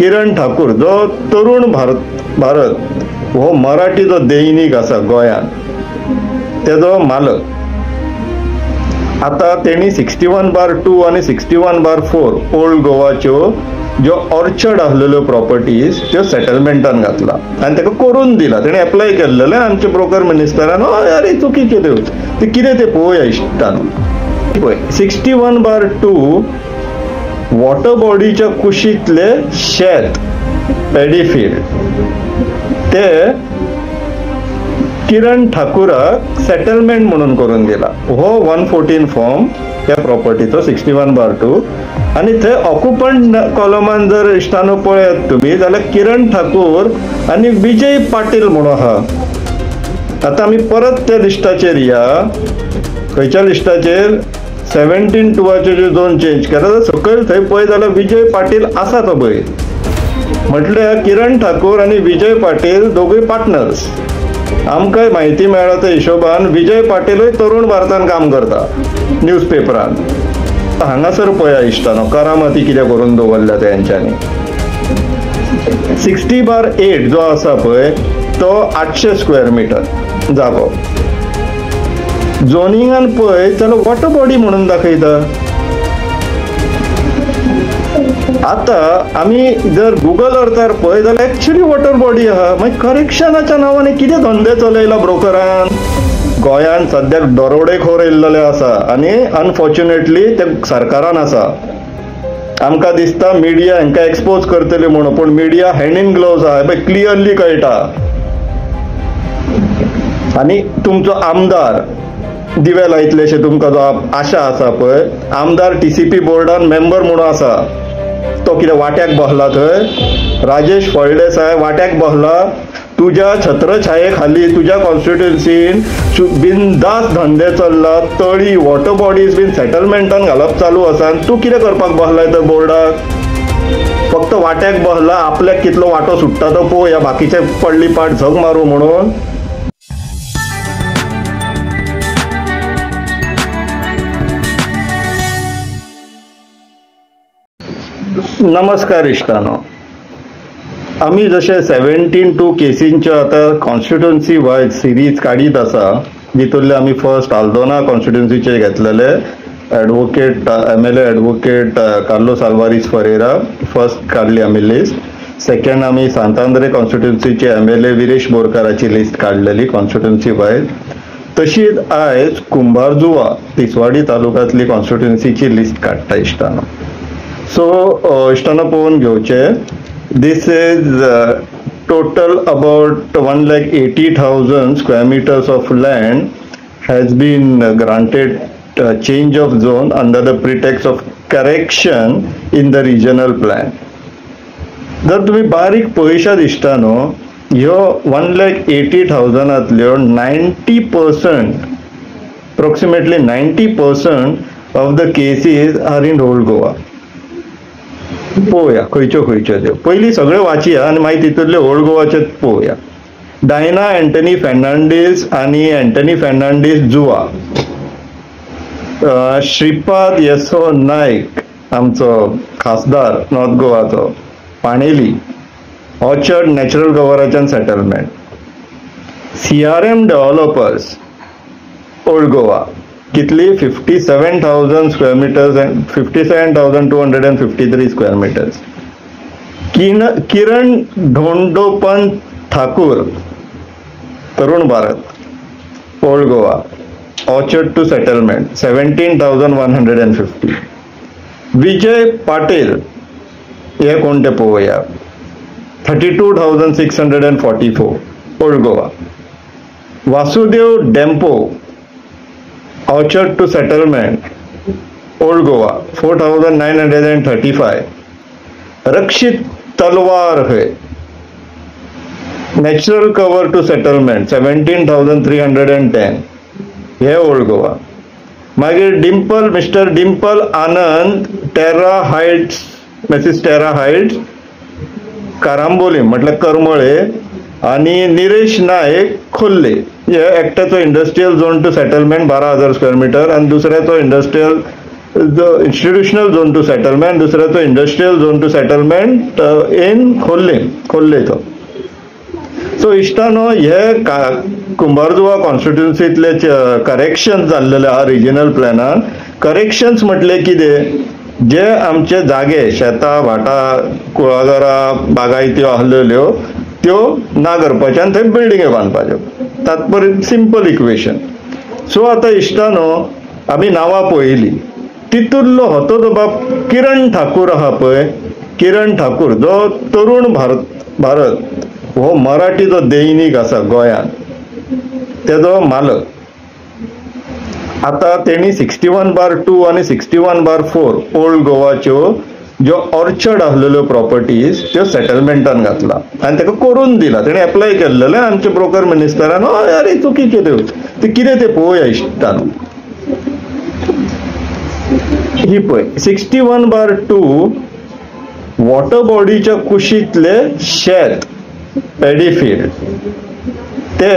किरण ठाकूर जो तरुण भारत हो मराठी जो दैनिक आसा गोंयांत तेजो मालक. आता तेणी 61/2 आणि 61/4 ओल्ड गोवाच्यो ज्यो ऑर्चर्ड आसलेल्यो प्रॉपर्टीज त्यो सेटलमेंटान घातला आनी ताका करून दिला. तेणें एप्लाय केल्लें आमचे ब्रोकर मिनिस्टरान अरे चुकी कितें ते कितें ते पळोवया इश्टान. पळय 61/2 वॉटर बॉडीच्या कुशींतले शेत पॅडीफील्ड ते किरण ठाकुराक सेटलमेंट म्हणून करून दिला. हो 114 फॉर्म त्या प्रॉपर्टीचो 61/2 आणि थंय ऑक्युपंट कॉलमान जर इश्टानो पळयत तुमी जाल्यार किरण ठाकूर आणि विजय पाटील म्हणून आहा. आता आमी परत त्या लिस्टाचेर या. खंयच्या लिस्टाचेर 17/2 जे 2 चेंज केला सकयल थंय पळय जाल्यार विजय पाटील आसा तो पळय. म्हटल्यार किरण ठाकूर आणि विजय पाटील दोगूय पार्टनर्स. आमकां म्हायती मेळ्ळा त्या हिशोबान विजय पाटीलूय तरुण भारतान काम करता न्यूजपेपरान. हांगासर पळया इश्टानो करामती कितें करून दवरल्या तेंच्यांनी. 60/8 जो आसा पळय तो 800 स्क्वेअर मिटर जागो. झोनिंगान पळय जाल्यार वॉटर बॉडी म्हणून दाखयता. आता आमी जर गुगल अर्थार पळय जाल्यार एक्चुअली वॉटर बॉडी आहा. मागीर करेक्शनाच्या नांवान कितें धंदे चलयला ब्रोकरान. गोंयांत सद्याक दरोडेखोर येयल्ले आसा आनी अनफॉर्च्युनेटली ते सरकारान आसा. आमकां दिसता मिडिया हांकां एक्सपोज करतली म्हणून पूण मिडिया हँड इन ग्लोव्ज आहा पळय क्लियरली कळटा. आनी तुमचो आमदार दिवे लायतलेशे तुमकां जो आशा आसा पळय आमदार TCP बोर्डान मेंबर म्हणून आसा. तो कितें वाट्याक बसला थंय. राजेश फळदेसाय वाट्याक बसला. तुझ्या छत्रछाये खाली तुझ्या कॉन्स्टिट्युएन्सीन बिनदास धंदे चल्ला. तळी वॉटर बॉडीज बीन सेटलमेंटान घालप चालू आसा. तूं कितें करपाक बसलाय तर बोर्डाक. फक्त वाट्याक बसला आपल्याक कितलो वाटो सुट्टा तो पळोवया बाकीचे पडली पाट झग मारू म्हणून. नमस्कार इश्टानो. आमी जशे 17 केसींच्यो आता कॉन्स्टिट्युएन्सी वायज सिरीज काडीत आसा जितूंतले आमी फर्स्ट आल्दोना कॉन्स्टिट्युएन्सीचे घेतलेले advocate MLA advocate Carlos Alvares Ferreira first काडली आमी लिस्ट. सेकंड आमी सांतांद्रे कॉन्स्टिट्युएन्सीचे MLA विरेश बोरकाराची लिस्ट काडलेली कॉन्स्टिट्युएन्सी वायज. तशीच आयज कुंभारजुवा तिसवाडी तालुक्यांतली कॉन्स्टिट्युएन्सीची लिस्ट काडटा इश्टानो. सो इश्टानो पळोवन घेवचे. This is total about 1,80,000 square meters of land has been granted change of zone under the pretext of correction in the regional plan. जर तुम्ही बारीक पळयशात इश्टानो ह्यो 1,80,000 90% approximately 90% of the cases are in old Goa. पळोवया खंयच्यो खंयच्यो त्यो. पयलीं सगळे वाचया आनी मागीर तितूंतले ओल्ड गोवाचे पळोवया. डायना एंटनी फेर्नांडीस आनी एंटनी फेर्नांडीस जुवा. श्रीपाद येसो नायक आमचो खासदार नॉर्थ गोवाचो पाणेली ऑर्चर्ड नॅचरल गवराच्यान settlement. CRM developers old Goa कितली 57,000 square metres and 57,253 square metres. Kiran Dhondopant Thakur Tarun Bharat old Goa orchard to settlement 17,150. Vijay Patil हे कोण ते पळोवया 32,644 old Goa. Vasudev Dempo Orchard to settlement, Old Goa, 4,935. Rakshit Talwar है, Natural cover to settlement, 17,310. हे Old Goa. मागीर Dimple mister Dimple Anand Terra Heights Mrs Terra Heights Carambolim म्हटल्यार करमळे आणि निरेश नायक खोल्ले. एकट्याचो industrial zone to settlement 12,000 square metre आणि दुसऱ्याचो industrial institutional zone to settlement, दुसऱ्याचो industrial zone to settlement in खोर्लेचो. सो इश्टानो हे कुंभारजुवा कॉन्स्टिट्युन्सीतले करेक्शन जाल्लेले आहा रिजनल प्लॅनान. करेक्शन्स म्हटले कितें, जे आमचे जागे शेतां भाटां कुळागरां बागायत्यो आसलेल्यो त्यो ना करपाचे आनी थंय बिल्डिंगे बांदपाच्यो. तात्पर्य सिंपल इक्वेशन. सो आतां इश्टानो आमी नांवां पळयलीं, तितूंतलो होतो जो बाब किरण ठाकूर आहा पळय, किरण ठाकूर जो तरुण भारत हो मराठी जो दैनीक आसा गोंयांत तेजो मालक. आता तेणी 61/2 आणि 61/4 ओल्ड गोवाच्यो ज्यो ऑर्चर्ड आसलेल्यो प्रॉपर्टीज त्यो सेटलमेंटान घातला आनी ताका करून दिला. तेणें एप्लाय केल्लें आमचे ब्रोकर मिनिस्टरान, हय अरे चुकीचे त्यो ते कितें ते पळोवया इश्टान. ही पळय 61/2 वॉटर बॉडीच्या कुशींतले शेत पॅडीफील्ड ते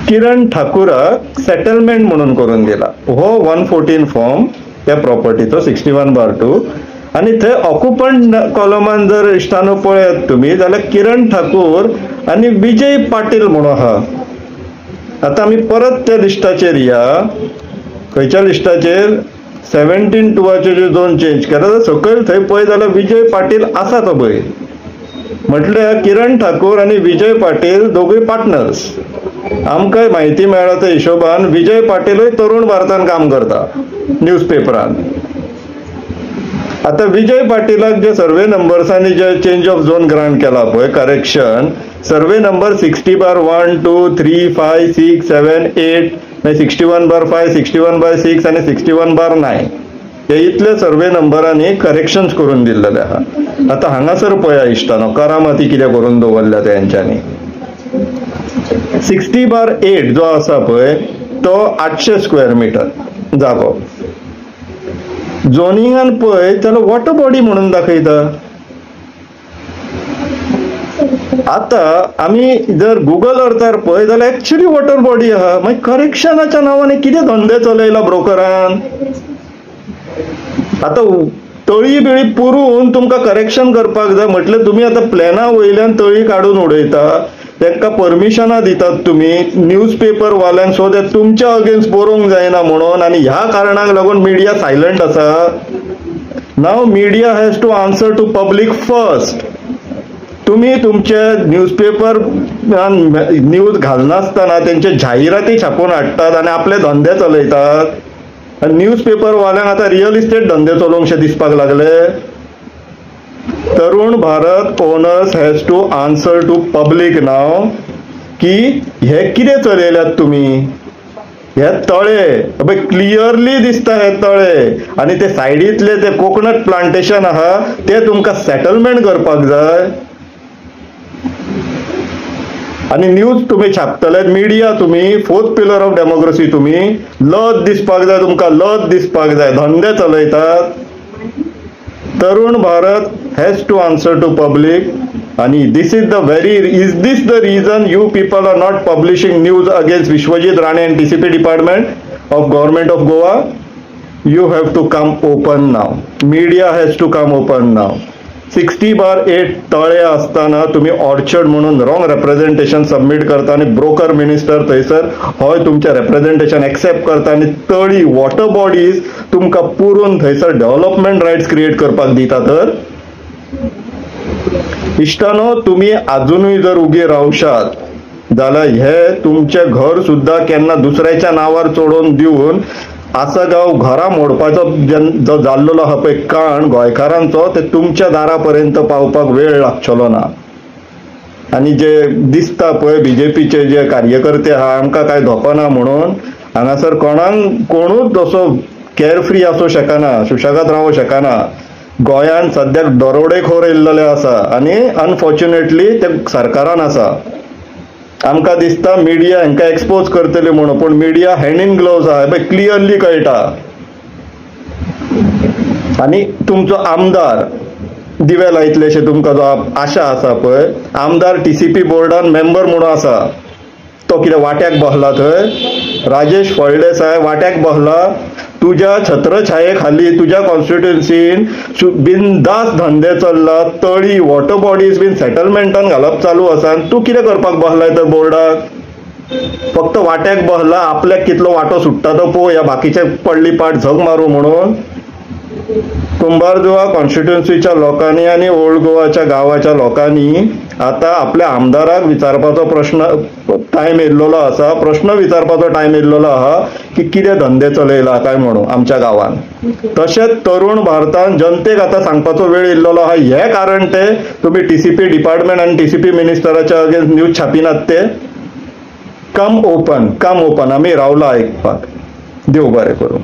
किरण ठाकुराक सेटलमेंट म्हणून करून दिला. हो 114 फॉर्म त्या प्रॉपर्टीचो 61/2 आणि थंय ऑक्युपंट कॉलमान जर इश्टानो पळयत तुमी जाल्यार किरण ठाकूर आणि विजय पाटील म्हणून आहा. आता आमी परत त्या लिस्टाचेर या, खंयच्या लिस्टाचेर 17/2 जे झोन चेंज केला सकयल थंय पळय जाल्यार विजय पाटील आसा तो पळय. म्हटल्यार किरण ठाकूर आणि विजय पाटील दोगूय पार्टनर्स. आमकां म्हायती मेळ्ळा त्या हिशोबान विजय पाटीलूय तरुण भारतान काम करता न्यूजपेपरान. आता विजय पाटीलाक जे सर्वे नंबर्सांनी जे चेंज ऑफ झोन ग्रांट केला पळय करेक्शन, सर्वे नंबर 60/1, 2, 3, 5, 6, 7, 8 61/5, 61/6 आणि 61/9 हे इतले सर्वे नंबरांनी करेक्शन्स करून दिल्लेले आहा. आता हांगासर पळया इश्टानो करामती कितें करून दवरल्या तेंच्यांनी. 60/8 जो आसा पळय तो 800 स्क्वेअर मीटर जागो. झोनिंगान पळय त्याला वॉटर बॉडी म्हणून दाखयता. आता आमी जर गुगल अर्थार पळय जाल्यार एक्चुअली वॉटर बॉडी आहा. मागीर करेक्शनाच्या नांवान कितें धंदे चलयला ब्रोकरान. आता तळी बिळी पुरून तुमकां करेक्शन करपाक जाय म्हटल्यार तुमी आता प्लॅना वयल्यान तळी काडून उडयता, तांकां परमिशनां दितात तुमी न्यूजपेपर वाल्यांक सो दॅट तुमच्या अगेन्स्ट बरोवंक जायना म्हणून, आनी ह्या कारणाक लागून मिडिया सायलंट आसा. Now media has to answer to public first. तुम्ही तुमचे न्यूजपेपर न्यूज घालनासतना तेंचे जाहिराती छापून हाडटात आनी आपले धंदे चलयतात. न्यूजपेपर वाल्यांक आता रियल इस्टेट धंदे चलोवंकशे दिसपाक लागले. Tarun Bharat owners has to answer to public now की हे कितें चलयल्यात तुमी. हे तळे क्लियरली दिसता हे तळे आनी ते सायडीतले ते कोकोनट प्लांटेशन आहा ते तुमकां सेटलमेंट करपाक जाय. आणि न्यूज तुम्ही छापतले, मिडिया तुम्ही फोर्थ पिलर ऑफ डेमोक्रेसी तुम्ही लज दिसपाक जाय, तुमकां लज दिसपाक जाय, धंदे चलयतात. Tarun Bharat has to answer to public आणि this is this the reason you people are not publishing news against Vishwajit Rane and TCP department of government of Goa. You have to come open now. Media has to come open now. 60/8 तळे असताना तुम्ही orchard म्हणून wrong representation submit करता आणि broker minister थंयसर हय तुमचे representation accept करता आणि तळी वॉटर बॉडीज तुमकां पुरून थंयसर डेव्हलपमेंट रायट्स क्रिएट करपाक दिता. तर इश्टानो तुम्ही अजूनही जर उगे रावशात जाल्यार हे तुमचे घर सुद्धा केन्ना दुसऱ्याच्या नावार चोडून दिवन असं गाव घरा मोडपाचो जो जाल्लो आहा पळय काण गोंयकारांचो ते तुमच्या दारापर्यंत पावपाक वेळ लागचलो ना. आणि जे दिसता पळय BJPचे जे कार्यकर्ते आहा आमकां काय धोको ना म्हणून हांगासर कोणूच असो केअरफ्री आसूं शकना, सुशेगाद रावूं शकना. गोंयांत सद्याक दरोडेखोर येयल्लेले आसा आनी अनफॉर्च्युनेटली ते सरकारान आसा. आमकां दिसता मिडिया हांकां एक्सपोज करतले म्हणून, पण मिडिया हँड इन ग्लोव्स आहा क्लियरली कळटा. आणि तुमचो आमदार दिवे लायतलेशे तुमकां जो आशा आसा पळय, आमदार TCP बोर्डान मेंबर म्हणून आसा. तो कितें वाट्याक बसला थंय, राजेश फळदेसाय वाट्याक बसला. तुझ्या छत्रछाये खाली तुझ्या कॉन्स्टिट्युएन्सीन बिनदास धंदे चल्ला, तळी वॉटर बॉडीज बीन सेटलमेंटान घालप चालू आसा, तूं कितें करपाक बसलाय तर बोर्डाक? फक्त वाट्याक बसला, आपल्याक कितलो वाटो सुट्टा तो पळोवया, बाकीचे पडली पाट झग मारू म्हणून. कुंभारजुवा कॉन्स्टिट्युएन्सीच्या लोकांनी आणि ओल्ड गोवाच्या गावाच्या लोकांनी आता आपल्या आमदाराक विचारपाचो टायम येयल्लो आसा, प्रश्न विचारपाचो टायम येयल्लो आहा की कितें धंदे चलयला काय म्हणून आमच्या गांवान. तशेंच तरुण भारतान जनतेक आता सांगपाचो वेळ येयल्लो आहा. हे कारण ते तुम्ही टीसीपी डिपार्टमेंट आणि टीसीपी मिनिस्टराच्या अगेन्स्ट न्यूज छापिनात ते. कम ओपन आम्ही रावला आयकपाक. देव बरें करूं.